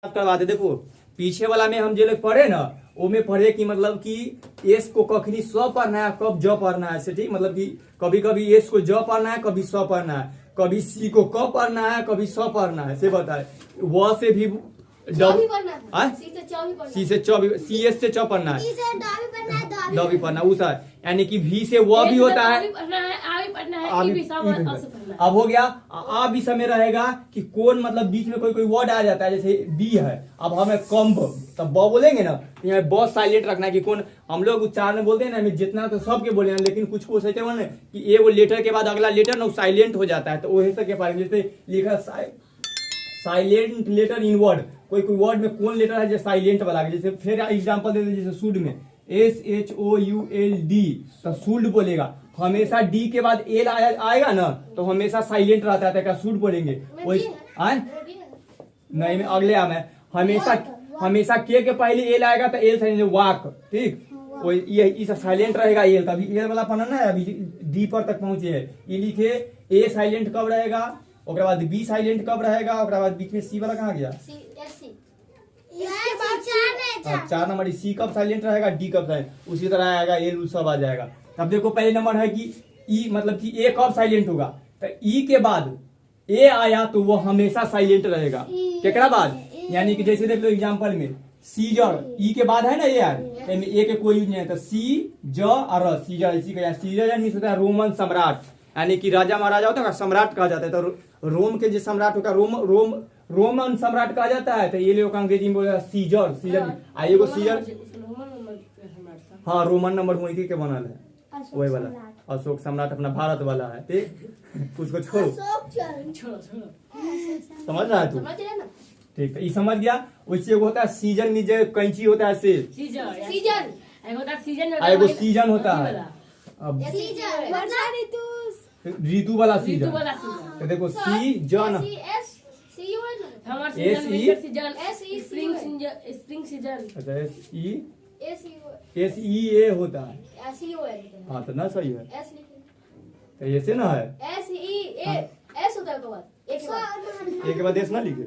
करवाते। देखो पीछे वाला में हम जो लोग पढ़े ना वो में पढ़े कि मतलब कि एस को कखनी स पढ़ना है, कब ज पढ़ना है, ठीक। मतलब कि कभी कभी एस को ज पढ़ना है, कभी स पढ़ना है, कभी सी को क पढ़ना है, कभी स पढ़ना है, से बताए। व से भी सी से च, सी एस से च पढ़ना है, ड भी पढ़ना उस, यानी कि वी से व भी होता है, अब हो गया। आ भी समय रहेगा कि कौन मतलब बीच में कोई कोई वर्ड आ जाता है, जैसे बी है, अब हमें कम्ब तब ब बोलेंगे ना, यहाँ ब साइलेंट रखना है कि कौन। हम लोग उच्चारण में बोलते हैं ना, जितना तो सबके बोले हैं, लेकिन कुछ को सोचते हैं कि ये वो लेटर के बाद अगला लेटर ना साइलेंट हो जाता है, तो वही से के पास जैसे लिखा साइलेंट लेटर इन वर्ड, कोई कोई वर्ड में कौन लेटर है जो साइलेंट वाला। जैसे फिर एग्जाम्पल देते हैं, जैसे शुड में SHOULD, तो शुड बोलेगा, हमेशा डी के बाद एल आएगा ना तो हमेशा साइलेंट रहता है, क्या शुड बोलेंगे वही आए नहीं में अगले आम है। हमेशा के पहले एल आएगा तो एल साइलेंट वाक, ठीक। वही ये इस साइलेंट रहेगा एल, तभी एल वाला पढ़ना है। अभी डी पर तक पहुंचे है, ये लिखे ए साइलेंट कब रहेगा, उसके बाद बी साइलेंट कब रहेगा, उसके बाद बीच में सी वाला कहाँ गया, 4 नंबर सी कब साइलेंट रहेगा, डी कब साइलेंट, उसी तरह आएगा एल सब आ जाएगा। अब देखो पहले नंबर है कि ई, मतलब कि ए कब साइलेंट होगा, तो ई के बाद ए आया तो वो हमेशा साइलेंट रहेगा। केकरा बाद, यानी कि जैसे देख लो एग्जांपल में सीजर, ई के बाद है ना ए यार, ए के कोई यूज नहीं है, तो सी ज और सीजर, इसी का सीजर यानी होता है रोमन सम्राट, यानी कि राजा महाराजा होता है सम्राट कहा जाता है। तो रोम के जो सम्राट होगा रोमन सम्राट कहा जाता है, तो ये लोग अंग्रेजी में बोला सीजर आइए को सीजर, हाँ रोमन नंबर वही के बनल है, वही वाला अशोक सम्राट अपना भारत वाला है, ठीक। उसको छोड़ो, समझ रहा है तू, ठीक है, ये समझ गया। उससे होता है सीजन में जो कैंची होता है से सीजन होता है, अब ऋतु वाला सीजन, तो देखो सीजन SE होता है, हाँ तो ना सही है, तो ऐसे ना है S होता है एक के बाद एस ना लिखे,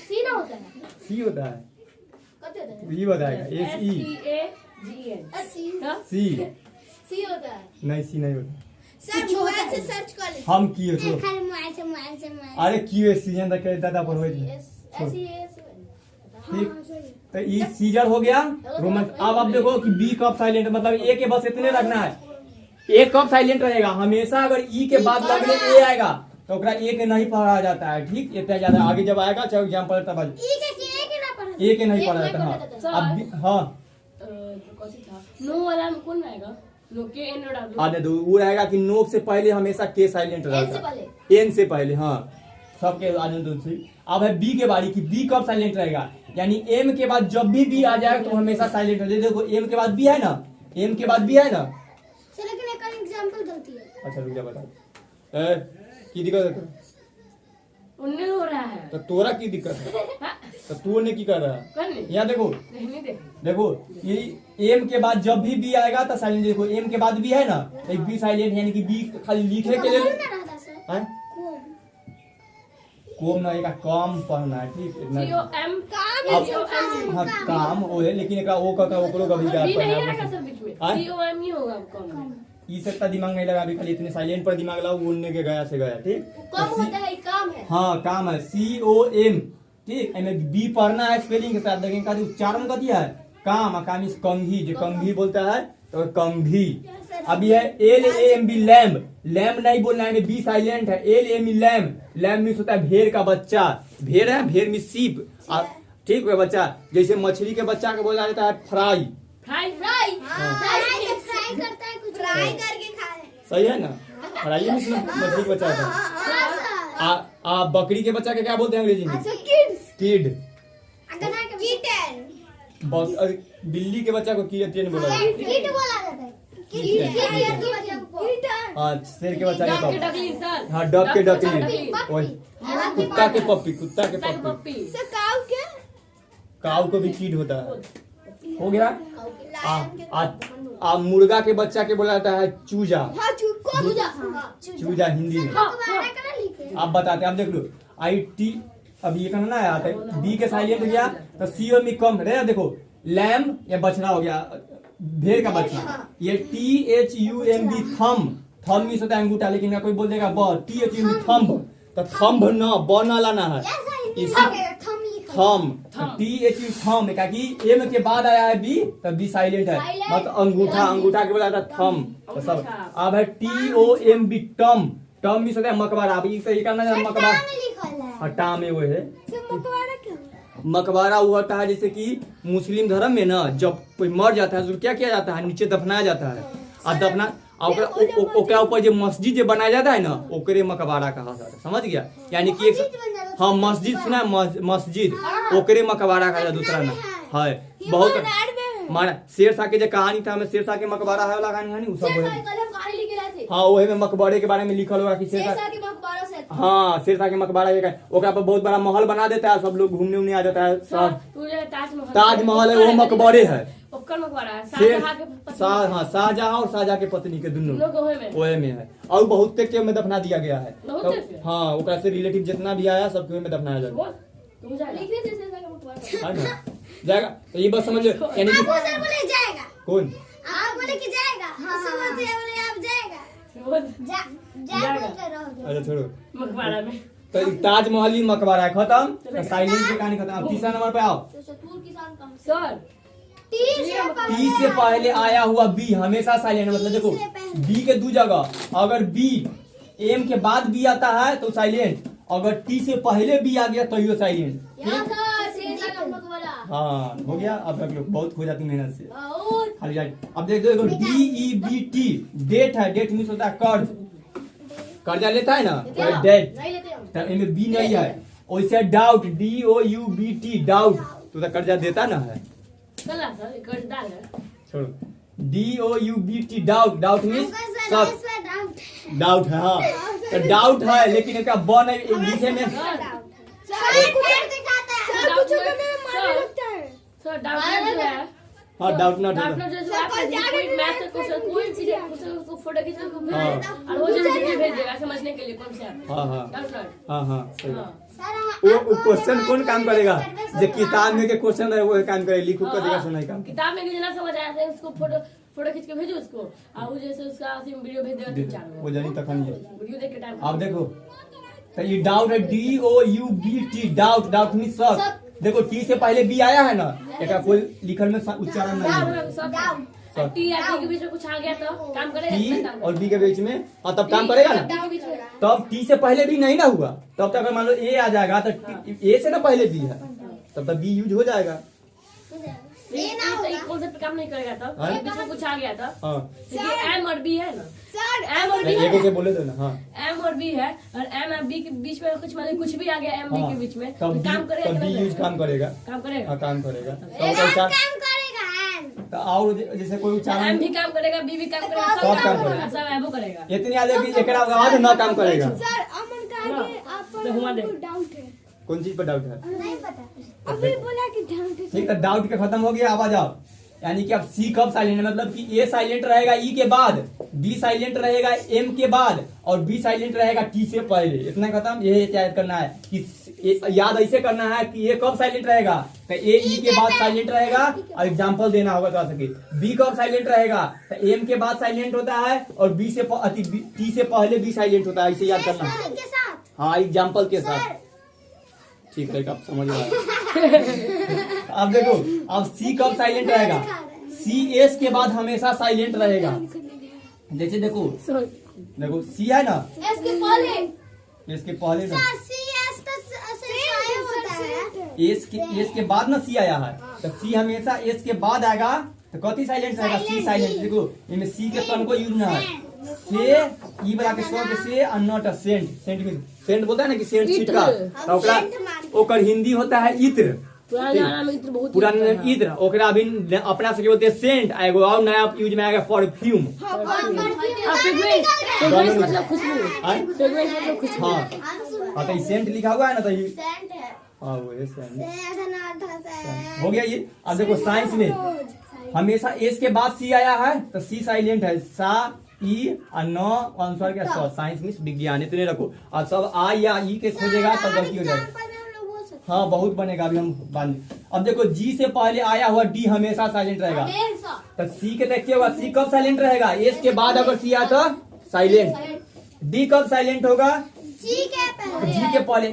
सी ना होता है, सी होता है, ये बताएगा सी होता है, नहीं सी नहीं होता, सर मोबाइल से सर्च कर ले, हम किए तो खाली मोबाइल से अरे क्यों सीजन तक दादा पर होई, ठीक। तो ये सीजन हो गया रोमन। अब आप देखो कि बी कब साइलेंट, मतलब ए के बस इतने रखना है, ए कब साइलेंट रहेगा, हमेशा अगर ई के बाद लगने ए आएगा तो ओकरा ए के नहीं पढ़ा जाता है, ठीक। इतना ज्यादा आगे जब आएगा चाहे एग्जांपल तब ए के नहीं पढ़ा जाता है। अब हाँ नो वाला में कौन आएगा, नो के एन आने दो, वो रहेगा कि नो से पहले हमेशा के साइलेंट रहेगा, एन से पहले, हाँ सबके आने दो। अब है बी के बारी की बी कब साइलेंट रहेगा, यानी एम के बाद जब भी बी आ जाए तो हमेशा साइलेंट रहेगा। देखो एम के बाद बी है ना, एम के बाद बी है ना, लेकिन एक एग्जांपल गलती है। अच्छा रुक जा बता की दिक्कत है, उन्ने हो रहा है तो तोरा की दिक्कत है, तो तू ने की कर रहा है, यहाँ देखो देखो ये एम के बाद जब भी बी आएगा तो साइलेंट। देखो एम के बाद बी है ना, तो बी साइलेंट, यानी कि बी खाली लिखने के लिए कोम ना, एक काम पढ़ना है, ठीक। हाँ काम वो है, लेकिन एक ओ का ओकरो का भी ये सकता दिमाग नहीं लगा, अभी खाली इतने साइलेंट पर दिमाग लगाओ, उड़ने के गया से गया, ठीक। काम होता है, काम है, हाँ काम है COM, ठीक। बी पढ़ना है स्पेलिंग के साथ, लेकिन का उच्चारण का दिया है काम, काम इस कंघी, जो कंघी बोलता है तो कंघी। अब ये LAMB लैम्ब, लैम्ब नहीं बोलना है, बी साइलेंट है, LAMB लैम्ब, लैम्ब मीन्स होता है भेड़ का बच्चा, भेड़ है, भेड़ में सीप, ठीक है बच्चा। जैसे मछली के बच्चा को बोला जाता है फ्राई, फ्राई करता है, कुछ फ्राई करके खा ले, सही है ना, फ्राई मीन्स मछली के बच्चा होता है। बकरी के बच्चा के क्या बोलते हैं अंग्रेजी में, किड। बिल्ली के बच्चा को कीटन बोला जाता है, शेर के बच्चा हाँ डक के डकली, कुत्ता के पप्पी, काऊ को भी कीट होता है, हो गया। मुर्गा के बच्चा के बोला जाता है चूजा, चूजा हिंदी में। आप बताते हैं, आप देख लो IT अब ये कहना ना आता है बी के साइलेंट हो गया तो सी में कम रहे। देखो लैम या बछड़ा हो गया, भेड़ का बछड़ा। ये THUMB थम, थम मीन्स होता है अंगूठा, लेकिन कोई बोल देगा ब THUMB थम्ब, तो थम्ब ना ब ना लाना है, इसी थम THU थम, क्योंकि एम के बाद आया है बी तो बी साइलेंट है, मतलब अंगूठा, अंगूठा के बाद आता है थम तो सब। अब है TOMB टम, टम मीन्स होता है मकबरा। अब ये सही करना है मकबरा, हटा में वो है मकबरा वो होता है जैसे कि मुस्लिम धर्म में ना जब कोई मर जाता है तो क्या किया जाता है, नीचे दफनाया जाता है, और दफना ओकरा ऊपर जो मस्जिद जो बनाया जाता है ना ओकरे मकबरा कहा जाता है, समझ गया। यानी कि एक हाँ मस्जिद सुना मस्जिद ओकरे मकबरा कहा जाता, दूसरा ना है बहुत माना शेरशाह के जो कहानी था, हमें शेरशाह के मकबरा है वाला कहानी वो सब हाँ वही में मकबरे के बारे में लिखल होगा कि शेरशाह हाँ शेरशाह के मकबरा ओकरा पर बहुत बड़ा महल बना देता है, सब लोग घूमने उमने आ जाता है। ताजमहल है वो मकबरे है, हाँ शाहजहां और शाहजहां के पत्नी के दोनों ओए में है, और बहुत के में दफना दिया गया है। हाँ ओकरा से रिलेटिव जितना भी आया सबके में दफनाया जाएगा जाएगा। तो ये बस समझ लो, यानी कि कौन आप बोले कि जाएगा, आप जाएगा, अच्छा छोड़ो मकबरा में तो ताजमहल ही मकबरा है, खत्म। तो साइलेंट की कहानी खत्म। अब तीसरा नंबर पे आओ। सर टी से पहले आया हुआ बी हमेशा साइलेंट, मतलब देखो बी के दो जगह, अगर बी एम के बाद बी आता है तो साइलेंट, अगर टी से पहले बी आ गया तो ये साइलेंट। हाँ हो गया। अब रख लो, बहुत खो जाती मेहनत से खाली जाए। अब देख दो DEBT डेट है, डेट मीन्स होता है कर्ज, कर्जा लेता है ना डेट, तो इनमें बी नहीं है। वैसे डाउट DOUBT डाउट तो कर्जा देता ना है, छोड़ो DOUBT डाउट, डाउट मीन्स सब डाउट है। हाँ तो डाउट है लेकिन इसका ब नहीं लिखे में हाँ डाउट नॉट समझने के लिए कौन से हाँ वो क्वेश्चन कौन काम करेगा, जो किताब में के क्वेश्चन है वो काम करे, लिखो कर देगा सुनाई काम। किताब में जो ना समझ आया था उसको फोटो खींच के भेजो उसको, और जैसे उसका वीडियो भेज देगा 3-4 वो जानी तक नहीं वीडियो देख के टाइम। अब देखो तो ये डाउट है DOUBT डाउट, डाउट मीन्स शक। देखो टी से पहले बी आया है ना, एक कोई लिखल में उच्चारण नहीं है, टी और टी के बीच में कुछ आ गया तो काम करेगा, टी और बी के बीच में हाँ तब काम करेगा ना। तब टी से पहले बी नहीं ना हुआ, तब तक मान लो ए आ जाएगा तो ए से ना पहले बी है, तब तक बी यूज हो जाएगा। कॉन्सेप्ट काम नहीं करेगा तब बीच में कुछ आ गया था। हाँ एम और बी है ना, एम और एक के बोले थे ना। हाँ एम और बी है, और एम और बी के बीच में कुछ भी आ गया एम बी के बीच में तब काम करेगा, बी यूज काम करेगा, काम करेगा, हाँ काम करेगा। तो और जैसे कोई उच्चारण एम भी काम करेगा, बी भी काम करेगा, सब काम करेगा, सब एबो करेगा। इतनी आगे कि एकरा बाद ना काम करेगा। सर अमन का आगे आपको डाउट है, कौन चीज पर डाउट है? नहीं पता, अभी बोला कि डाउट है। ठीक है डाउट के खत्म हो गया। आवाज आओ, यानी कि अब सी कब साइलेंट, मतलब कि ए साइलेंट रहेगा ई के बाद, बी साइलेंट रहेगा एम के बाद, और बी साइलेंट रहेगा टी से पहले। इतना खत्म। ये याद करना है कि याद ऐसे करना है कि ए कब साइलेंट रहेगा, तो ए ई के बाद साइलेंट रहेगा, और एग्जांपल देना होगा तो आ सके। बी कब साइलेंट रहेगा, तो एम के बाद साइलेंट होता है, और बी से टी से पहले बी साइलेंट होता है, इसे याद करना है। हाँ एग्जाम्पल के साथ, ठीक है आप समझ रहे हैं। अब देखो अब सी कब साइलेंट रहेगा, सी एस के बाद हमेशा साइलेंट रहेगा। जैसे देखो देखो सी है ना, एस के पहले ना, एस के बाद ना सी आया है, तो सी हमेशा एस के बाद आएगा, तो कथी साइलेंट रहेगा, सी साइलेंट। देखो इनमें सी के तन को यूज ना है, से ई वाला के स्वर के से और नॉट अ सेंट, सेंट में सेंट बोलता है ना कि सेंट छिटका, तो ओकर हिंदी होता है इत्र, पुराना इत्र, ओकरा अभी अपना से बोलते हैं सेंट। एगो और नया यूज में आएगा परफ्यूम, मतलब खुशबू। हाँ तो सेंट लिखा हुआ है ना, तो ये हाँ वो सेंट हो गया ये। अब देखो साइंस में हमेशा एस के बाद सी आया है तो सी साइलेंट है, सा ई और न आंसर के साइंस में विज्ञान इतने रखो, और सब आ या ई के खोजेगा तब गलती हो जाएगी। हाँ बहुत बनेगा, अभी हम बांध। अब देखो जी से पहले आया हुआ डी हमेशा साइलेंट रहेगा, तो सी के देखिए होगा, सी कब साइलेंट रहेगा, एस के बाद अगर सी आया तो साइलेंट। डी कब साइलेंट होगा, जी के पहले जी के पहले।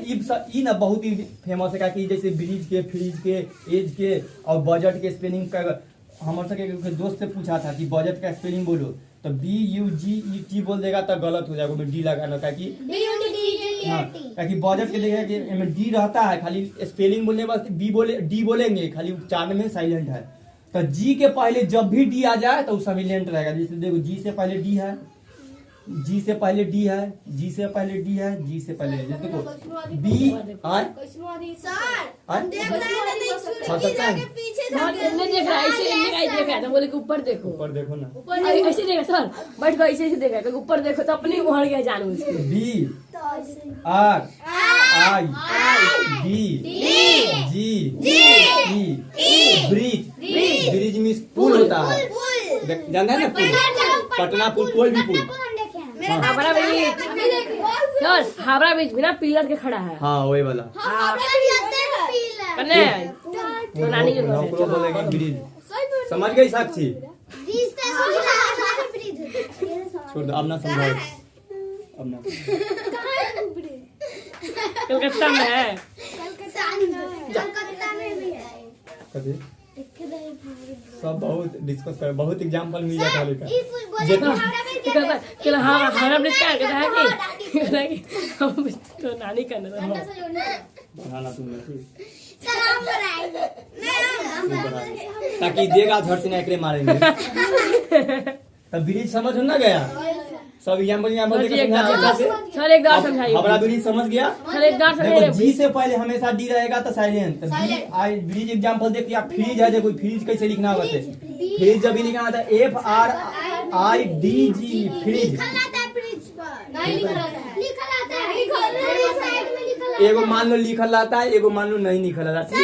ई ना बहुत ही फेमस है, कि जैसे ब्रिज के, फ्रिज के, एज के और बजट के स्पेलिंग का हमारे सके दोस्त से पूछा था कि बजट का स्पेलिंग बोलो, तो BUGET बोल देगा तो गलत हो जाएगा, डी लगाना का कि हाँ, ताकि बजट के देखा कि में डी रहता है, खाली स्पेलिंग बोलने के बाद डी बोलेंगे, खाली उच्चारण में साइलेंट है। तो जी के पहले जब भी डी आ जाए तो साइलेंट रहेगा। जैसे देखो जी से पहले डी है, जी से पहले डी है, जी से पहले डी है, जी से पहले जैसे देखो बी आर देख रहा है ऐसे, इनने देख रहा था, बोले कि ऊपर देखो, ऊपर देखो ना, ऐसे देखा सर, बैठ गए ऐसे देखा, क्योंकि ऊपर देखो तो अपने उहड़ गया जानू उसके। B R I B G E bridge, bridge means पुल होता है, जानते हैं ना पुल, पटना पुल, कोई भी पुल। Howrah bridge sir, Howrah bridge बिना पिलर के खड़ा है। हाँ वही वाला, कन्ने तो नानी के घर नौकरो बोलेंगे ब्रिज, समझ गई साक्षी? छोड़ दो, अब ना समझाओ, अब ना। कलकत्ता में है, कथी? सब बहुत डिस्कस कर, बहुत एग्जांपल मिल जाता है, लेकिन कहता हावड़ा ब्रिज क्या कहता है कि हम तो नानी का ना बनाना तुम ताकि देगा घर से ना मारेंगे। तब ब्रिज समझ हो ना गया, सब एग्जांपल देकर समझा अच्छा से। सर एक बार समझाइए, हमारा ब्रिज समझ गया। सर एक बार देखो समझाइए। जी से पहले हमेशा डी रहेगा तो साइलेंट। ब्रिज एग्जांपल देखिए, आप फ्रिज है, देखो फ्रिज कैसे लिखना होगा, फ्रिज जब भी लिखना होता है FRIDG फ्रिज। एगो मान लो लिखल रहता है, एगो मान लो नहीं लिखल रहता है।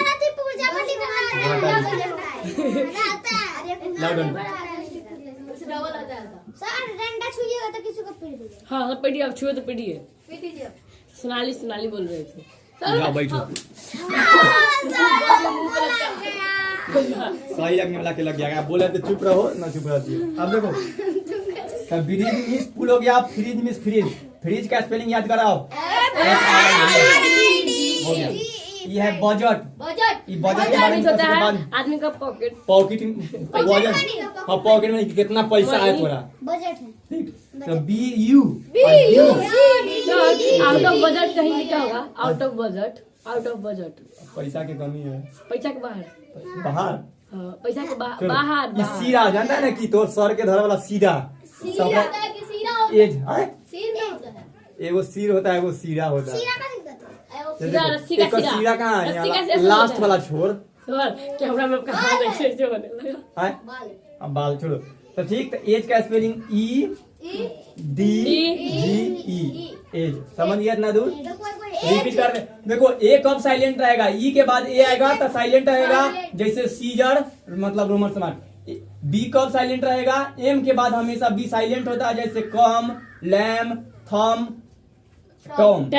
हाँ हाँ पेटी, अब छुए तो पेटी है। सोनाली बोल रहे थे। जाओ बैठो, सही लगने वाला के लग गया, बोले तो चुप रहो ना, चुप रहती है। अब देखो ब्रिज मिस पुल हो गया, फ्रिज मिस फ्रिज, फ्रिज का स्पेलिंग याद कराओ, हो गया। ये है बजट, ये बजट के बारे में होता है आदमी का पॉकेट, पॉकेट बजट, हाँ पॉकेट में कितना पैसा है थोड़ा, बजट है। ठीक। तो BU आउट ऑफ बजट कहीं लिखा होगा, out of budget, out of budget, पैसा की कमी है, पैसा के बाहर, बाहर, हाँ, पैसा के चलो, बाहर। ये सीधा जानता है ना कि तो सर के धर वाला सीधा, एज है, एगो सिर होता है, एगो सीरा होता है। रस्सी का एक सिरा, सीरा कहाँ रस्सी का है, सिरा लास्ट होता है। वाला छोड़ कैमरा में आपका हाथ ऐसे ऐसे होने लगा। है, अब बाल छोड़ो। तो ठीक, तो एज का स्पेलिंग EDGE, एज, समझ गया इतना दूर? रिपीट कर, देखो ए कब साइलेंट रहेगा, ई के बाद ए आएगा तो साइलेंट रहेगा, जैसे सीजर मतलब रोमन समार्ट। बी कब साइलेंट रहेगा, एम के बाद हमेशा बी साइलेंट होता है, जैसे कम, लैम, थम, टॉम,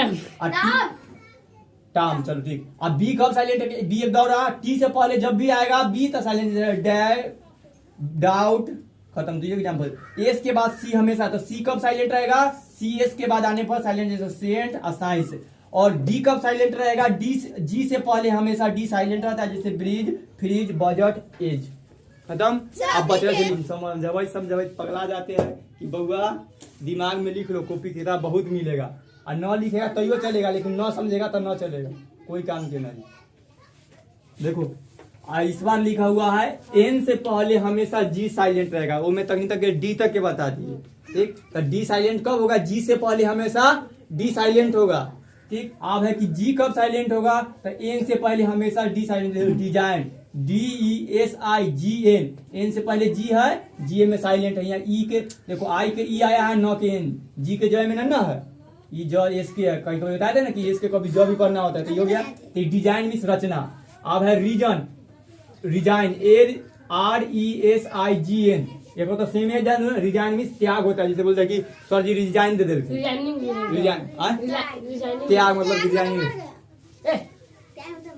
टाम। चलो ठीक। अब बी कब साइलेंट है, बी एक दौरा, टी से पहले जब भी आएगा बी तो साइलेंट, डाउट, खत्म। तो ये एग्जांपल। एस के बाद सी हमेशा, तो सी कब साइलेंट रहेगा, सी एस के बाद आने पर साइलेंट, जैसे सेंट, असाइंस। और डी कब साइलेंट रहेगा, डी जी से पहले हमेशा डी साइलेंट रहता है, जैसे ब्रिज, फ्रिज, बजट, एज। खत्म। अब बचला से समझ पगला जाते हैं कि बउआ दिमाग में लिख लो, कॉपी किताब बहुत मिलेगा, और न लिखेगा तो चलेगा, लेकिन न समझेगा तो न चलेगा, कोई काम के नहीं। देखो इस बार लिखा हुआ है एन से पहले हमेशा जी साइलेंट रहेगा, वो मैं तक डी तक के बता दिए। ठीक, तो डी साइलेंट कब होगा, जी से पहले हमेशा डी साइलेंट होगा। ठीक, अब है कि जी कब साइलेंट होगा, तो एन से पहले हमेशा D silent, design, DESIGN, N से पहले जी है, जी में साइलेंट है। यहाँ ई के देखो, आई के ई आया है, न के एन, जी के जय में न है, ये जो एस के है, कहीं कभी बताते ना कि एस के कभी जो भी पढ़ना होता है, तो ये हो गया। तो डिजाइन मीन्स रचना। अब है रीजन, रिजाइन, RESIGN, एक तो सेम है, रिजाइन मीन्स त्याग होता है, जैसे बोलते हैं कि सर जी रिजाइन दे देते, रिजाइन त्याग मतलब रिजाइन,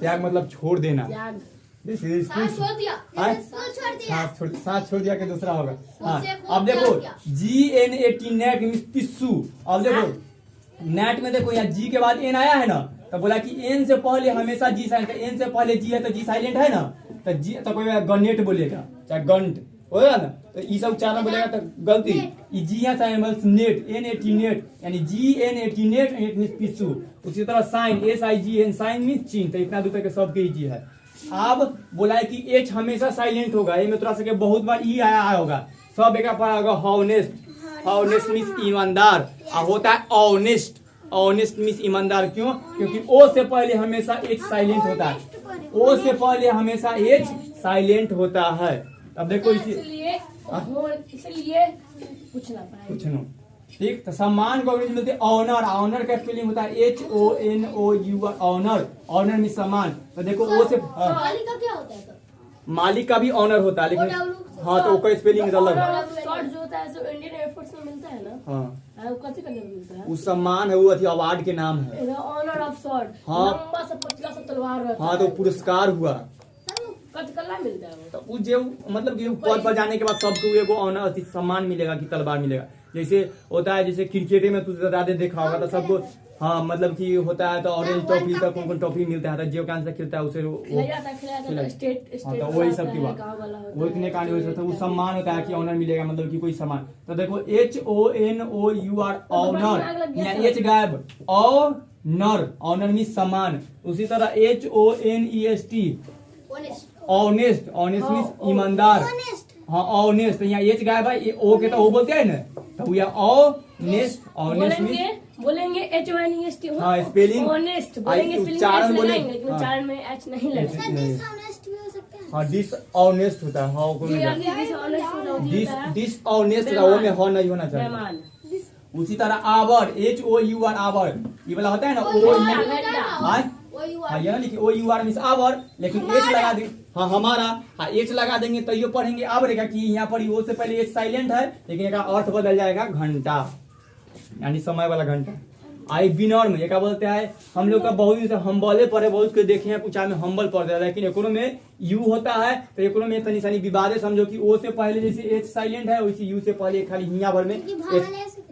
त्याग मतलब छोड़ देना। त्याग This is साथ छोड़ दिया हाँ? स्कूल छोड़ दिया साथ छोड़ दिया कि दूसरा होगा। हाँ से खूब अब देखो त्याग GNAT नेट मीन्स पिस्सू। अब देखो नेट में देखो यहाँ जी के बाद एन आया है ना, तो बोला कि एन से पहले हमेशा जी साइलेंट, एन से पहले जी है तो जी साइलेंट है ना, तो जी तो कोई गनेट बोलेगा चाहे गंट होगा ना, तो ये सब उच्चारण बोलेगा तो गलती। ये जी है साइलेंट नेट NAT नेट यानी GNAT नेट नेट मीन्स पिस्सू। उसी तरह साइन SIGN साइन मीन्स चिन्ह, तो इतना दूर तक सबके ही जी है। अब बोला है कि एच हमेशा साइलेंट होगा, ये में थोड़ा सा बहुत बार ई आया होगा, सब एक पढ़ा होगा हॉनेस्ट। हॉनेस्ट मीन्स ईमानदार, और होता है ऑनेस्ट। ऑनेस्ट मीन्स ईमानदार क्यों? क्योंकि ओ से पहले हमेशा एच साइलेंट होता है, ओ से पहले हमेशा एच साइलेंट होता है। अब देखो इसलिए पूछना पड़ेगा। कुछ नो ठीक। तो सम्मान को अंग्रेजी में मिलते ऑनर। ऑनर का स्पेलिंग होता है HONOUR ऑनर। ऑनर मीन्स सम्मान। तो देखो ओ से मालिक का क्या होता है तो मालिक का भी ऑनर होता है, लेकिन हाँ तो उसका स्पेलिंग अलग है। शॉर्ट जो होता है जो इंडियन एयरफोर्स में मिलता है ना, हाँ वो कैसे करने में मिलता है? उस सम्मान है, वो अथी अवार्ड के नाम है। ऑनर ऑफ शॉर्ट, हाँ। लंबा सा पतला सा तलवार रहता हाँ है। तो पुरस्कार हुआ। कटकला मिलता है वो। तो वो जो मतलब कि पद पर जाने के बाद सबको एगो ऑनर अथी सम्मान मिलेगा कि तलवार मिलेगा। जैसे होता है जैसे क्रिकेट में तुझे ज्यादा देखा होगा तो सबको हाँ मतलब कि होता है तो ऑरेंज टॉफी का कौन कौन टॉफी मिलता है, तो जो कैंसर खेलता है उसे खिलाया जाता है स्टेट हाँ तो वही सब की बात, गांव वाला होता वो इतने कहानी हो सकता है। वो सम्मान होता है कि ऑनर मिलेगा, मतलब कि कोई सम्मान। तो देखो HONOUR ऑनर, यहाँ एच गायब, ऑनर ऑनर मीन्स सम्मान। उसी तरह HONEST ऑनेस्ट, ऑनेस्ट मीन्स ईमानदार। हाँ ऑनेस्ट, यहाँ एच गायब है, ओ के तो ओ बोलते हैं ना, तो ये ऑनेस्ट, ऑनेस्ट मीन्स बोलेंगे HONEST। हाँ स्पेलिंग ऑनेस्ट बोलेंगे, उच्चारण बोलेंगे, लेकिन उच्चारण में एच नहीं लगेगा। डिसऑनेस्ट भी हो सकता है। हाँ डिसऑनेस्ट होता है। हाँ को डिसऑनेस्ट होता है, वो में हो नहीं होना चाहिए। मेहमान उसी तरह आवर HOUR आवर, ये वाला होता है ना हाँ ये ना लिखिए OUR मीन्स आवर, लेकिन एच लगा देंगे हाँ हमारा, हाँ एच लगा देंगे तो ये पढ़ेंगे अब रहेगा कि यहाँ पर ओ से पहले एच साइलेंट है, लेकिन इसका अर्थ बदल जाएगा घंटा, यानी समय वाला घंटा। आई बिनॉर्म ये क्या बोलते हैं, हम लोग का बहुत दिन से हम्बले पढ़े, बहुत के देखे हैं कुछ में हम्बल पढ़ दिया, लेकिन एकरो में यू होता है, तो एकरो में तनी सानी विवादे समझो कि ओ से पहले जैसे एच साइलेंट है वैसे यू से पहले खाली हिया भर में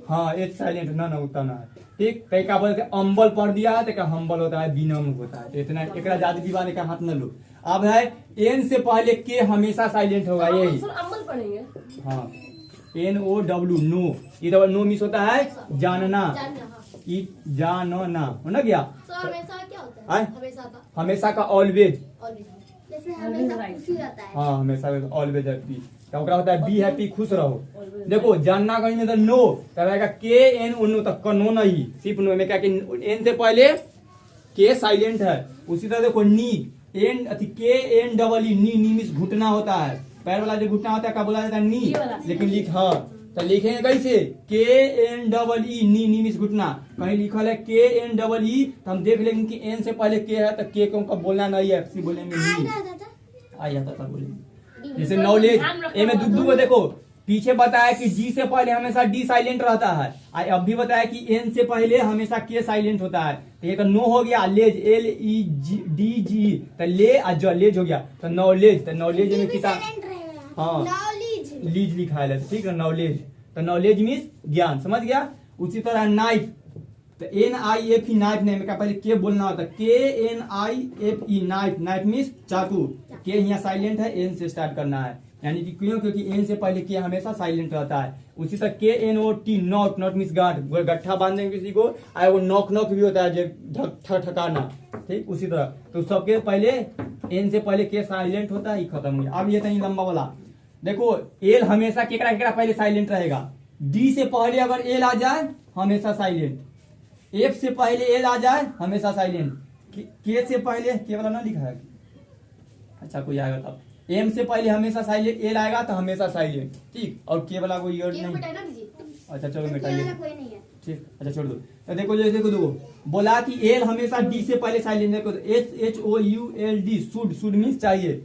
हाँ एच साइलेंट ना उतना ना है ठीक। तो क्या बोलते हैं अम्बल पढ़ दिया है, तो हम्बल होता है बिनॉर्म होता है, तो इतना एक ज्यादा विवाद का हाथ न लो। अब है एन से पहले के हमेशा साइलेंट होगा, यही अम्बल पढ़ेंगे। हाँ NOW नो, ये नो मिस होता है जानना, ई जानना हो ना गया। हमेशा क्या होता है? हमेशा का हमेशा का ऑलवेज, जैसे हमेशा खुशी रहता है। हाँ हमेशा ऑलवेज हैप्पी, क्या होता है बी हैप्पी खुश रहो। देखो जानना कहीं में तो नो, तब आएगा KN नो, तक का नो नहीं, सिर्फ नो में क्या कि एन से पहले के साइलेंट है। उसी तरह देखो नी एन अथी KNEE नी, नी मिस घुटना होता है, पैर वाला जो घुटना होता है क्या बोला जाता है नी, लेकिन लिख हाँ तो लिखेंगे कैसे KNEE नी, नी मिस घुटना। कहीं लिखल है KNEE तो हम देख लेंगे कि एन से पहले के है तो के को बोलना नहीं है, सी बोलेंगे नी, आ जाता था बोलेंगे। जैसे नॉलेज ए में दुद्दू को देखो पीछे बताया कि जी से पहले हमेशा डी साइलेंट रहता है, अब भी बताया कि एन से पहले हमेशा के साइलेंट होता है, तो ये तो नो हो गया। लेज LEDG तो ले ज लेज हो गया, तो नॉलेज, तो नॉलेज में किताब हाँ लीज लिखा है ठीक है नॉलेज, तो नॉलेज मीन्स ज्ञान, समझ गया। उसी तरह नाइफ तो NIFE नाइफ नेम का पहले के बोलना होता है, KNIFE नाइफ, नाइफ मीन्स चाकू, के यहाँ साइलेंट है एन से स्टार्ट करना है, यानी कि क्यों क्योंकि एन से पहले के हमेशा साइलेंट रहता है। उसी तरह KNOT not, not means guard, गट्ठा बांध देंगे किसी को, और वो नॉक नॉक भी होता है जो ठकाना ठीक। उसी तरह तो सबके पहले एन से पहले के साइलेंट होता है, खत्म हो गया। अब ये तनी लंबा वाला देखो एल हमेशा केकरा केकरा पहले साइलेंट रहेगा, डी से पहले अगर एल आ जाए हमेशा साइलेंट, एफ से पहले एल आ जाए हमेशा साइलेंट, के से पहले के वाला ना लिखा है, अच्छा कोई आएगा तब, एम से पहले हमेशा साइलेंट, एल आएगा तो हमेशा साइलेंट ठीक, और के वाला कोई ईयर नहीं। अच्छा चलो मिटाइए ठीक, अच्छा छोड़ दो। तो देखो जैसे देखो बोला कि एल हमेशा डी से पहले साइलेंट, देखो SHOULD शुड, शुड मीन्स चाहिए,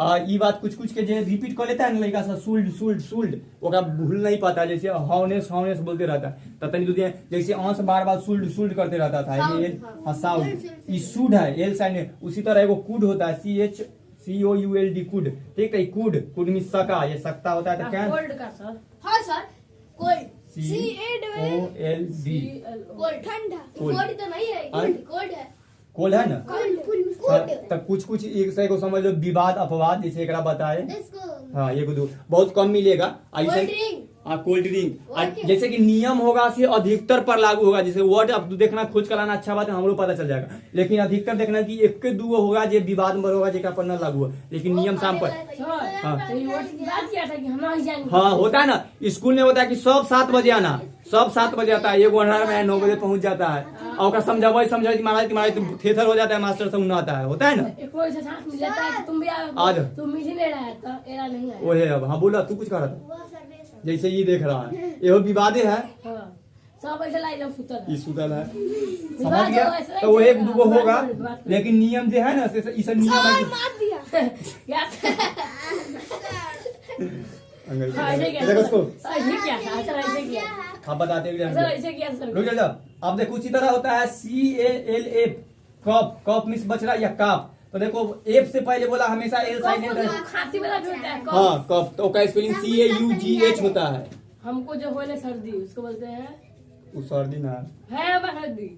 ई बात कुछ कुछ के जे रिपीट कर लेता है ना लड़का सा सुल्ड सुल्ड सुल्ड ओकरा भूल नहीं पाता, जैसे हाउनेस हाउनेस बोलते रहता है तो तनी दूध जैसे आंस बार बार सुल्ड सुल्ड करते रहता था ये साउंड ई सुड है एल साइन। उसी तरह एगो कुड होता है CHCOULD कुड, ठीक है। कुड कुड में सका, ये सकता होता है तो क्या कोल्ड का सर हाँ सर कोल्ड COLD कोल्ड ठंडा कोल्ड। कोल्ड तो नहीं है कोल्ड है कोल्ड है ना। कोल्ड तब कुछ कुछ एक से को समझ लो विवाद अपवाद जैसे एकरा बताए। इसको हाँ ये दो बहुत कम मिलेगा कोल्ड ऐसे। ड्रिंक हाँ कोल्ड ड्रिंक Okay. जैसे कि नियम होगा से अधिकतर पर लागू होगा। जैसे वर्ड अब देखना खोज कराना अच्छा बात है, हमरो पता चल जाएगा, लेकिन अधिकतर देखना कि एक के दो होगा जो विवाद में होगा जेका पर न लागू है, लेकिन नियम शाम पर। तो ये वर्ड की बात किया था कि हम नहीं जाएंगे। हाँ होता है ना, स्कूल में होता है कि सब 7 बजे आना, सब 7 बजे आता है, एगो 9 बजे पहुंच जाता है और ओकरा समझावे महाराज थेथर हो जाता है, मास्टर सब न आता है, होता है ना। एक कोई से साथ मिल जाता है कि तुम भी आ आ जाओ। तुम मिल ही नहीं रहा है तो एरा नहीं आया। वो है अब। हाँ बोला तू कुछ कह रहा था, वो सर वे सर जैसे ये देख रहा है ये विवादे है, हाँ सब ऐसे लाई जब सुतल है। ये सुतल है, विवाद समझ गया। हो ऐसे- तो वो एक दूगो विवाद होगा, करो, विवाद करो। लेकिन नियम जो है ना से इस नियम है कि- मार दिया क्या अंग्रेजी हाँ, ऐसे किया देखो उसको ऐसे किया था, ऐसा ऐसे किया आप बताते हैं ऐसा ऐसे किया सर। रुक जा। अब देखो उसी तरह होता है CALF cup, cup miss Bachra या काप। तो देखो एफ से पहले बोला हमेशा एल साइलेंट है। खांसी वाला भी होता है कफ। हाँ कप, तो उसका स्पेलिंग CAUGH होता है। हमको जो होने सर्दी उसको बोलते हैं वो सर्दी ना है सर्दी।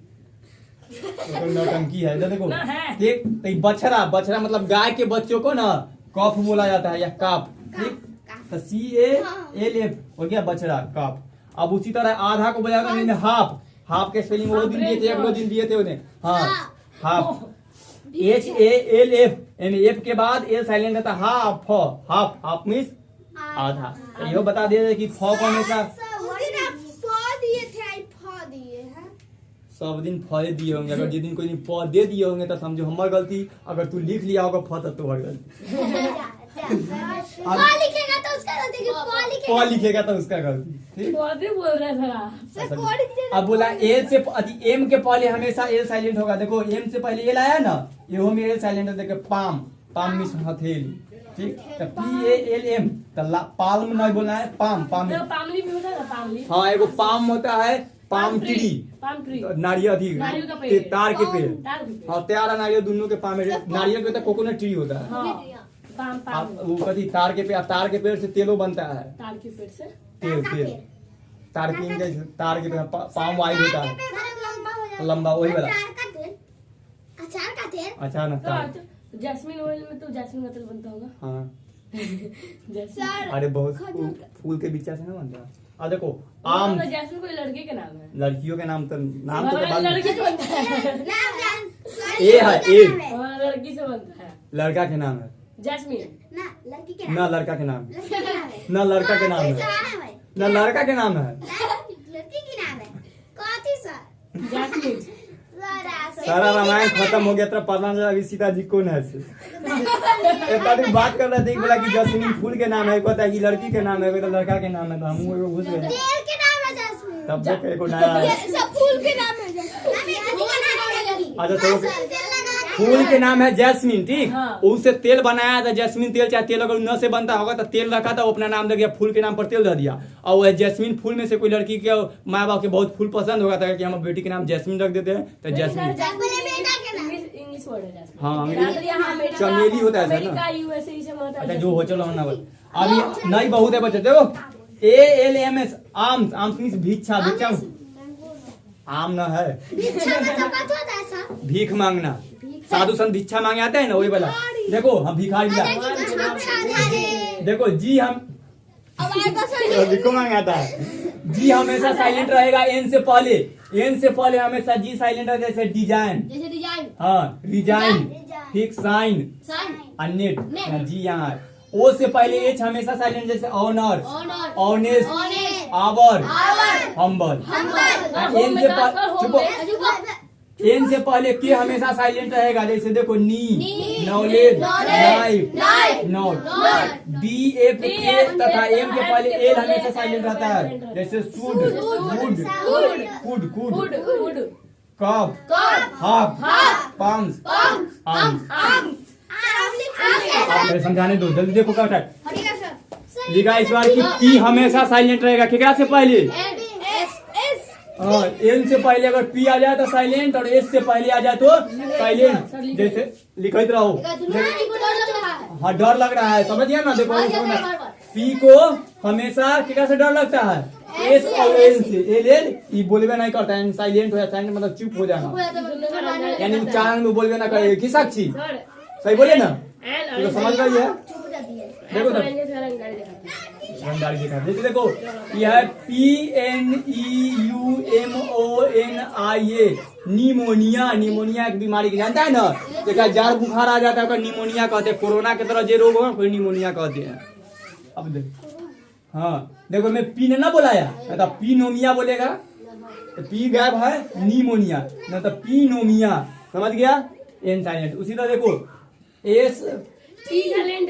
तो नौटंकी है। इधर देखो ना है। ठीक, तो ये बछड़ा, बछड़ा मतलब गाय के बच्चों को ना कफ बोला जाता है या काप, ठीक। तो CALF हो गया बछड़ा काप। अब उसी तरह आधा को बोला जाता है हाफ, हाफ के स्पेलिंग वो दिन दिए थे, एक दो दिन दिए थे उन्हें। हाँ हाफ HALF, एफ के बाद एल साइलेंट रहता है, हाफ हाफ हाफ मीन्स आधा। तो यो बता दिए कि फ को हमेशा उस दिन आप फ दिए थे आई फ दिए हैं सब दिन फ दिए होंगे। अगर जिस दिन कोई दिन प दे दिए होंगे तो समझो हमार गलती, अगर तू लिख लिया होगा फ तो तुम्हारी गलती। फ लिखेगा तो उसका गलती कि प लिखेगा तो उसका गलती, ठीक। बहुत ही बोल रहे सर आप। सर कोड अब बोला एल से एम के पहले हमेशा एल साइलेंट होगा। देखो एम से पहले एल आया ना, ये में एल साइलेंट है। देखो पाम, पाम मीन्स हथेली, ठीक। तो PALM तो पाल्म नहीं बोलना है, पाम पाम। देखो पामली भी होता है ना पामली। हाँ एगो पाम होता है, पाम ट्री, पाम ट्री। नारियल अधिक नारियल का पेड़। तार के पेड़। तार के पेड़। हाँ त्यार और नारियल दोनों के पाम में, नारियल के होता है कोकोनट ट्री होता है। हाँ पाम पाम वो कथी तार के पेड़, तार के पेड़ से तेलो बनता है, तार के पेड़ से। तेल तेल तार के तार के पेड़ पाम ऑयल होता है, लंबा हो जाता लंबा वही वाला। अचार का तेल अच्छा ना तार। तो जैस्मिन ऑयल में तो जैस्मिन का तेल बनता होगा। हाँ जैस्मिन। सर अरे बहुत फूल के बीचा से ना बनता। अब देखो आम, तो जैस्मिन कोई लड़के के नाम है। लड़कियों के नाम तो बाद लड़की में। से बनता है। ए है ए, हाँ, लड़की से बनता है लड़का के नाम है जैस्मिन। ना लड़की के ना लड़का के नाम, लड़की के नाम है ना लड़का के नाम है, है ना लड़का के नाम है। लड़की के नाम है कथी सर जैस्मिन। सारा रामायण खत्म हो गया, तो पता चला अभी सीता जी कौन है से। इतना दिन बात कर रहे थे, बोला कि जैस्मिन फूल के नाम है, कहता है कि लड़की के नाम है, कोई तो लड़का के नाम है। तो हम वो घुस गए, तेल के नाम है जैस्मिन तब तक एक नया है। सब फूल के नाम है जैस्मिन अच्छा तो फूल के नाम है जैस्मिन, ठीक। हाँ। उससे तेल बनाया था जैस्मिन तेल, चाहे तेल अगर न से बनता होगा तो तेल रखा था, वो अपना नाम दे दिया, फूल के नाम पर तेल दे दिया। और वह जैस्मिन फूल में से कोई लड़की के माँ बाप के बहुत फूल पसंद होगा था कि हम बेटी के नाम जैस्मिन रख देते हैं, तो जैस्मिन। इंग्लिश वर्ड है जैस्मिन। हाँ, यहाँ अमेरिका- चमेली होता है ऐसा ना? अमेरिका USA ये सब में होता है अच्छा जैस्मिन। जो हो चलो ना भाई, अभी नहीं बहुत है बच्चे। देखो ALMS आम, आम मीन्स भिक्षा, भिक्षा आम ना है, भिक्षा मतलब कथी होता है सर भीख मांगना, साधु संत भिक्षा मांगे आते हैं ना, वही वाला। देखो हम भिखारी ला, देखो जी हम भिखो मांगे आता है। जी हमेशा साइलेंट रहेगा एन से पहले, एन से पहले हमेशा जी साइलेंट रहेगा। जैसे डिजाइन, जैसे डिजाइन हाँ रिजाइन, ठीक। साइन, अनेट, जी यहाँ है। ओ से पहले एच हमेशा साइलेंट, जैसे honour, honest, hour, humble. N से चुप, एन से पहले के हमेशा साइलेंट रहेगा। जैसे देखो नी, नॉलेज, लाइफ, नोट। BF के तथा एम के पहले एल हमेशा साइलेंट रहता है। जैसे should, would, could, Wood, wood, cup, half, palms, arms. आप पहले समझाने दो, जल्दी देखो क्या होता है। ठीक है सर। लिखा इस बार की पी हमेशा साइलेंट रहेगा, केकरा से पहले? हाँ, एन से पहले अगर पी आ जाए तो साइलेंट, और एस से पहले आ जाए तो साइलेंट। जैसे लिखते रहो। हाँ, डर लग रहा है, समझिए ना। देखो पी को हमेशा केकरा से डर लगता है? एस और एन से। एल ये बोलबे नहीं करता है, साइलेंट हो जाता है, मतलब चुप हो जाना, यानी उच्चारण में बोलबे ना करेगा। की साक्षी सही बोले ना? तो समझ गई है। देखो तो रंगदारी दिखा देखो, देखो यह है PNEUMONIA, निमोनिया। निमोनिया एक बीमारी की जानता है ना, देखा जार बुखार आ जाता है तो निमोनिया कहते हैं। कोरोना की तरह जो रोग हो कोई निमोनिया कहते हैं। अब देखो, हाँ देखो मैं पी ने ना बोलाया, तो पीनोमिया बोलेगा, तो पी गायब है, निमोनिया ना तो पीनोमिया, समझ गया? N silent. उसी तरह देखो एस पी साइलेंट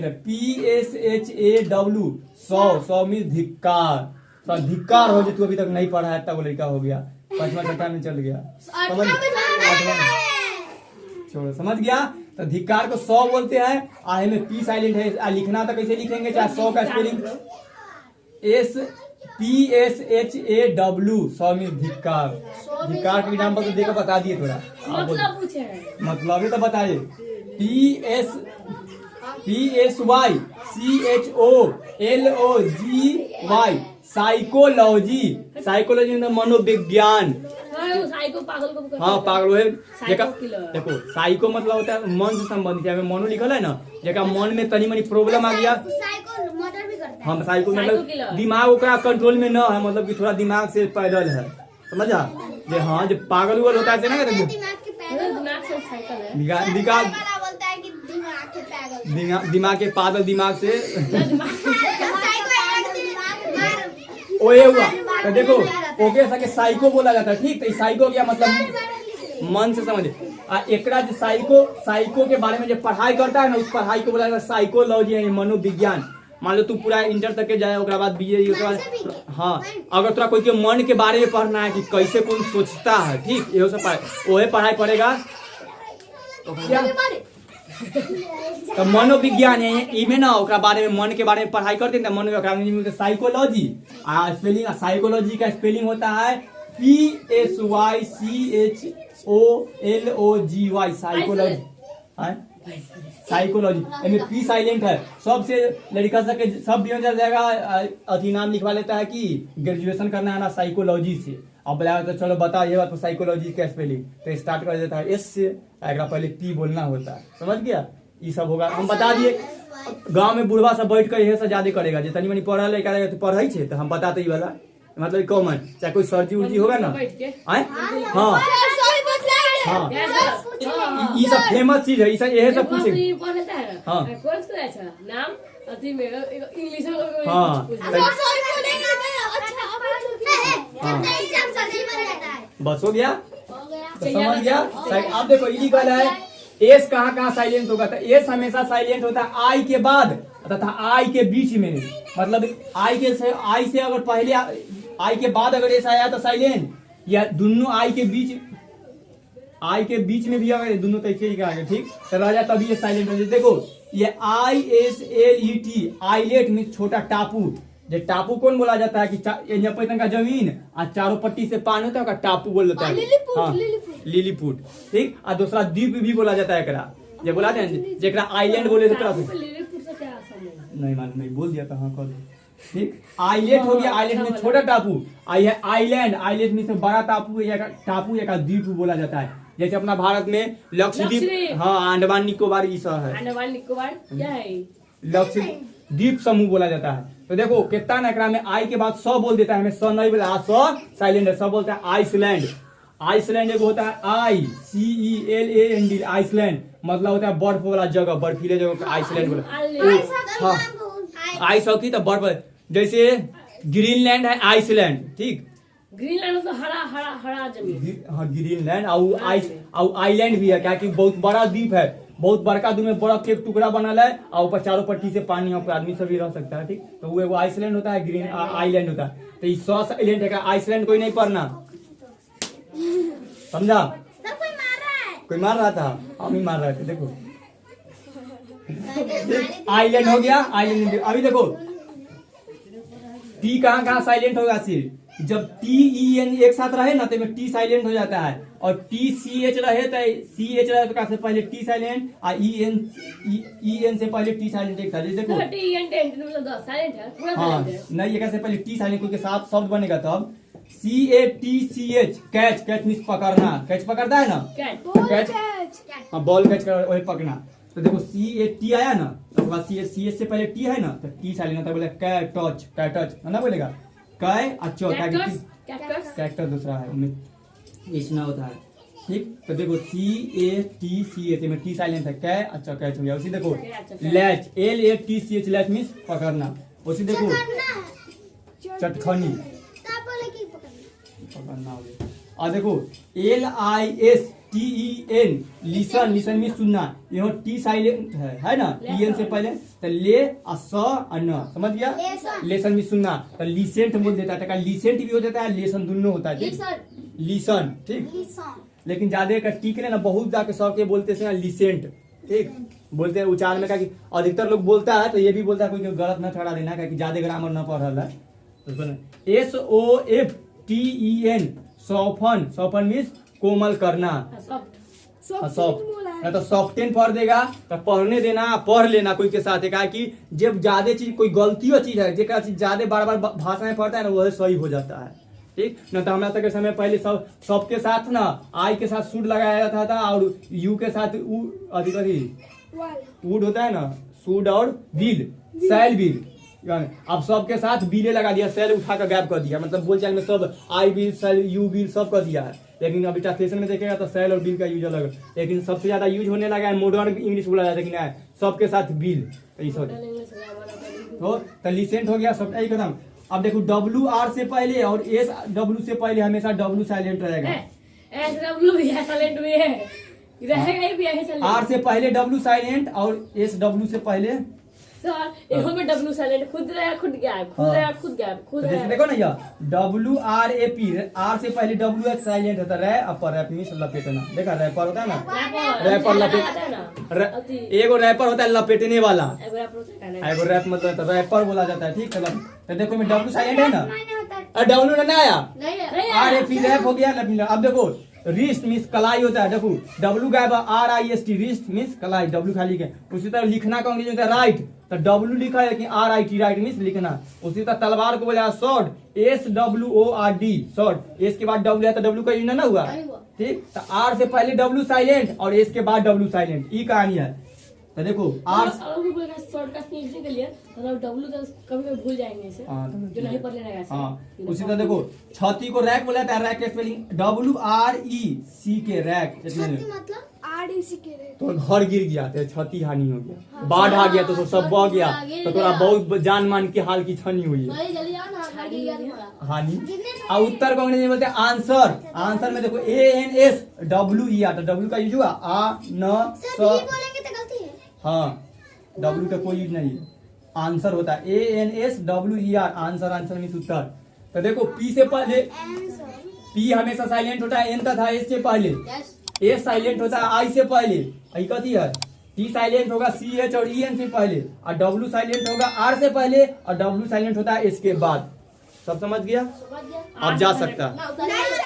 है, PSHAW, 100 मीन धिक्कार। धिक्कार हो जो तू अभी तक नहीं पढ़ा है, तब लड़का हो गया, 5वां कक्षा में चल गया, समझ? छोड़ो, समझ गया? तो धिक्कार को 100 बोलते हैं। आहे में पी साइलेंट है, लिखना तो कैसे लिखेंगे? चाहे 100 का स्पेलिंग PSHAW, 100 मीन धिक्कार। धिक्कार के एग्जाम्पल तो देखो बता दिए थोड़ा, मतलब ही तो बताइए। PSYCHOLOGY, psychology. साइकोलॉजी मतलब मनोविज्ञान। हाँ, पागल है। देखो साइको मतलब होता है मन से संबंधित है, मनो लिखल है ना, जेका मन में तनी मनी प्रॉब्लम आ गया, हम साइको मतलब दिमाग ओकरा कंट्रोल में न है, मतलब कि थोड़ा दिमाग से पैदल है, समझा? जे हाँ, जो पागल उगल होता है ना, दिमाग के पागल, दिमाग से ओए हुआ। तो देखो ओके सके साइको बोला जाता है, ठीक? तो साइको क्या मतलब? मन से समझे। एकरा जो साइको के बारे में जो पढ़ाई करता है ना, उस पढ़ाई को बोला जाता है साइकोलॉजी, यानी मनोविज्ञान। मान लो तू पूरा इंटर तक के जाए, उसके बाद BA, उसके बाद हाँ, अगर तोरा कोई के मन के बारे में पढ़ना है कि कैसे कौन सोचता है, ठीक? ये सब वही पढ़ाई पड़ेगा। तो क्या तो मनोविज्ञान है, इमे ना ओकरा बारे में, मन के बारे में पढ़ाई करते हैं। मन में साइकोलॉजी, स्पेलिंग साइकोलॉजी का स्पेलिंग होता है PSYCHOLOGY, साइकोलॉजी। साइकोलॉजी यानी पी साइलेंट है। सबसे लड़का सके सब भी हो जाएगा, अथी नाम लिखवा लेता है कि ग्रेजुएशन करना है ना साइकोलॉजी से। अब बोला तो चलो बता ये बात, तो साइकोलॉजी का स्पेलिंग तो स्टार्ट कर देता है एस से, पहले पी बोलना होता है, समझ गया? ये सब होगा, हम बता दिए। गांव में बुढ़वा सब बैठ कर यही सब ज्यादा करेगा, जो तनी मनी पढ़ा लड़का पढ़ाई छे तो हम बताते ही वाला, मतलब कॉमन, चाहे कोई सर्जी उर्जी होगा ना, हाँ हाँ, ये सब फेमस चीज है, यही सब पूछे। हाँ हाँ, बस हो गया, तो समझ गया? आप देखो ये लिखा है एस कहाँ साइलेंट होगा, तो एस हमेशा साइलेंट होता है आई के बाद तथा आई के बीच में, मतलब आई से अगर पहले आई के बाद अगर एस आया तो साइलेंट, या दोनों आई के बीच में भी अगर दोनों तरीके ही आगे, ठीक? तो राजा तभी ये साइलेंट हो जाए। देखो ये ISLET, आइलेट में छोटा टापू। जो टापू कौन बोला जाता है कि का जमीन और चारों पट्टी से पानी होता है, टापू बोल जाता है। हाँ, लिलीपुट, ठीक? और दूसरा द्वीप भी बोला जाता है एकरा, जो बोला जाता है जेकरा आइलैंड बोले नहीं मालूम, नहीं बोल दिया था। हाँ कह दो, ठीक? आइलेट हो गया, आइलेट में छोटा टापू। आई है आइलैंड, आइलैंड में से बड़ा टापू या द्वीप बोला जाता है। जैसे अपना भारत में लक्षद्वीप, हाँ अंडमान निकोबार ये सब है। अंडमान निकोबार क्या है? लक्षद्वीप समूह बोला जाता है। तो देखो कितना ना एकरा में आई के बाद 100 बोल देता है, हमें 100 नहीं बोला, 100 साइलेंट है। 100 बोलता है आइसलैंड। आइसलैंड एक होता है ICELAND, आइसलैंड मतलब होता है बर्फ वाला जगह, बर्फीले जगह को आइसलैंड बोला। हाँ, आइस होती तो बर्फ, जैसे ग्रीनलैंड है आइसलैंड, ठीक? ग्रीनलैंड तो हरा जमीन। हाँ ग्रीनलैंड और आइलैंड भी है, क्या कि बहुत बड़ा द्वीप है, बहुत बड़का द्वीप में बर्फ के एक टुकड़ा बनल है और ऊपर चारों पट्टी से पानी, यहाँ पर आदमी सभी रह सकता है, ठीक? तो वो आइसलैंड होता है, ग्रीन आइलैंड होता है। तो ये 100 आइलैंड है, आइसलैंड कोई नहीं पढ़ना, समझा? सब कोई मार रहा है। कोई मार रहा था, हम ही मार रहे थे। देखो आइलैंड हो गया, आइलैंड। अभी देखो टी कहाँ साइलेंट होगा सिर्फ जब TEN एक साथ रहे ना तो में टी साइलेंट हो जाता है, और TCH रहे तो CH रहे तो से पहले टी साइलेंट, और EN से पहले टी साइलेंट एक साथ। देखो हाँ नहीं, ये कैसे पहले टी साइलेंट के साथ शब्द बनेगा तब CATCH कैच, कैच मीन्स पकड़ना, कैच पकड़ता है ना, कैच हाँ बॉल कैच कर वही पकड़ना। तो देखो CAT आया ना तो CH से पहले टी है ना तो टी साइलेंट होता है, बोले कैटच, कैटच है ना बोलेगा कै अच्छा कैक्टस दूसरा है उनमें इतना होता है ठीक। तो देखो CATCH में टी साइलेंट है, कै अच्छा कैच हो गया। उसी देखो लैच LATCH लैच मीन्स पकड़ना। उसी देखो चटखनी पकड़ना हो गया। और देखो LISTEN लिसन, लिसन में सुनना, ये टी साइलेंट है ना EN से पहले तो ले न समझ गया, लेसन में सुनना तो लिसेंट बोल देता है, लिसेंट भी हो जाता है लेसन दोनों होता है लिसन ठीक। लेकिन ज्यादा का टी के ना बहुत जाके सबके बोलते से लिसेंट ठीक बोलते हैं उच्चारण में, कि अधिकतर लोग बोलता है तो ये भी बोलता है कोई गलत न ठहरा देना कि ज्यादा ग्रामर न पढ़ रहा है। SOFTEN सॉफ्टन, सॉफ्टन मीन्स कोमल करना, सॉफ्ट तो सॉफ्टेन पढ़ देगा तो पढ़ने देना, पढ़ लेना कोई के साथ है कि जब ज्यादा चीज कोई गलती चीज है जेका चीज ज्यादा बार बार भाषा में पढ़ता है ना वह सही हो जाता है ठीक न। तो हमारा के समय पहले सबके साथ ना आई के साथ सूड लगाया जाता था और यू के साथ वुड होता है ना सूड और बिल सैल बिल, अब सबके साथ बिले लगा दिया, सेल उठा कर गैप कर दिया, मतलब बोलचाल में सब आई बिल सेल यू बिल सब कर दिया है। लेकिन अभी ट्रांसलेशन में देखेगा तो सेल और बिल का यूज अलग है, लेकिन सबसे ज्यादा यूज होने लगा है मॉडर्न इंग्लिश बोला जाता है कि नहीं सबके साथ बिल तो लिसेंट हो गया सब एक खत्म। अब देखो WR से पहले और SW से पहले हमेशा W साइलेंट रहेगा, R से पहले W साइलेंट और SW से पहले में W साइलेंट खुद रहा खुद गैप, खुद रहा खुद गैप, खुद जैसे देखो ना यह WRAP R से पहले WH साइलेंट होता है, अपर रैप मीन्स लपेटना, देखा रैपर होता है ना, रैपर लपेट एगो रैपर होता है लपेटने वाला, एगो रैप मतलब रैपर बोला जाता है ठीक है। तो देखो में W साइलेंट है ना, W ना आया RAP रैप हो गया। अब देखो रिस्ट मीन्स कलाई होता है, देखो W गायब RIST रिस्ट मीन्स कलाई, W खाली के। उसी तरह लिखना का अंग्रेजी होता है राइट तो W लिखा है कि RIT राइट मीन्स लिखना। उसी तरह तलवार को बोला शॉर्ट SWORD शॉर्ट, एस के बाद W है तो W का यूज ना हुआ ठीक। तो R से पहले W साइलेंट और एस के बाद W साइलेंट, ये कहानी है। तो देखो R के लिए W तो कभी भूल जाएंगे इसे जो नहीं पढ़ लेना है। उसी तरह देखो छाती को रैक बोला जाता है, रैक के स्पेलिंग WREC रैक, मतलब तो घर गिर गया तो क्षति हानि हो गया, बाढ़ आ गया तो सब बह गया तो थोड़ा बहुत जान मान के हाल की क्षति हुई हानि। और उत्तर को अंग्रेजी में बोलते हैं आंसर, आंसर में देखो ANSWER तो W का यूज हुआ हाँ W का कोई यूज नहीं है, आंसर होता है ANSWER आंसर, आंसर मीन्स उत्तर। तो देखो P से पहले P हमेशा साइलेंट होता है, N था S से पहले, A साइलेंट होता है I से पहले, कथी है T साइलेंट होगा CH और EN से पहले, और W साइलेंट होगा R से पहले और W साइलेंट होता है S के बाद। सब समझ गया, अब जा सकता है।